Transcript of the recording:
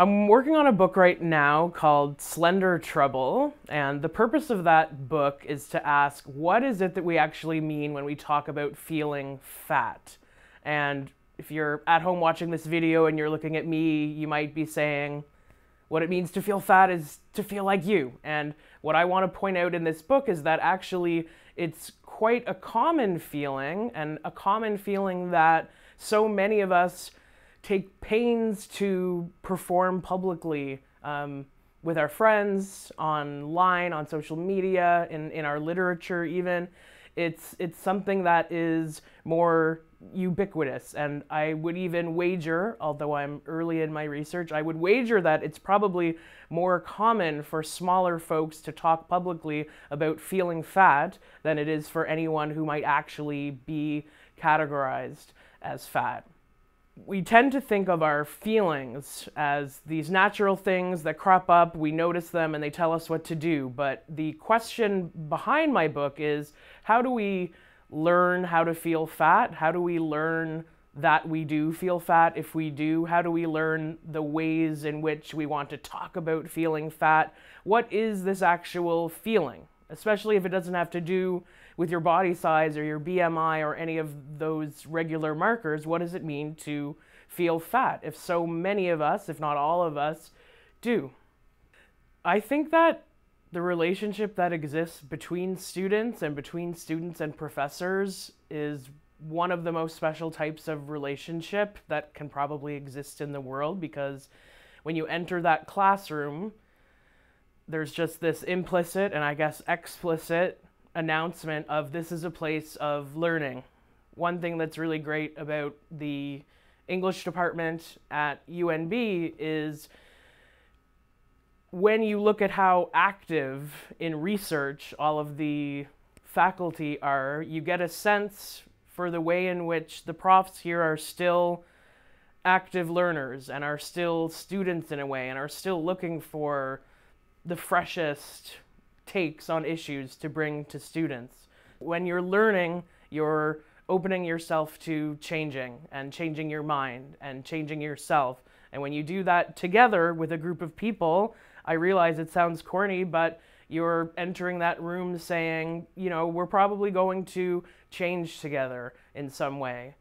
I'm working on a book right now called Slender Trouble, and the purpose of that book is to ask, what is it that we actually mean when we talk about feeling fat? And if you're at home watching this video and you're looking at me, you might be saying, what it means to feel fat is to feel like you. And what I want to point out in this book is that actually it's quite a common feeling, and a common feeling that so many of us take pains to perform publicly with our friends, online, on social media, in our literature even. It's something that is more ubiquitous, and I would even wager, although I'm early in my research, I would wager that it's probably more common for smaller folks to talk publicly about feeling fat than it is for anyone who might actually be categorized as fat. We tend to think of our feelings as these natural things that crop up, we notice them, and they tell us what to do. But the question behind my book is, how do we learn how to feel fat? How do we learn that we do feel fat if we do? How do we learn the ways in which we want to talk about feeling fat? What is this actual feeling? Especially if it doesn't have to do with your body size or your BMI or any of those regular markers. What does it mean to feel fat if so many of us, if not all of us, do? I think that the relationship that exists between students and professors is one of the most special types of relationship that can probably exist in the world, because when you enter that classroom, there's just this implicit and I guess explicit announcement of this is a place of learning. One thing that's really great about the English department at UNB is when you look at how active in research all of the faculty are, you get a sense for the way in which the profs here are still active learners and are still students in a way and are still looking for the freshest takes on issues to bring to students. When you're learning, you're opening yourself to changing and changing your mind and changing yourself. And when you do that together with a group of people, I realize it sounds corny, but you're entering that room saying, you know, we're probably going to change together in some way.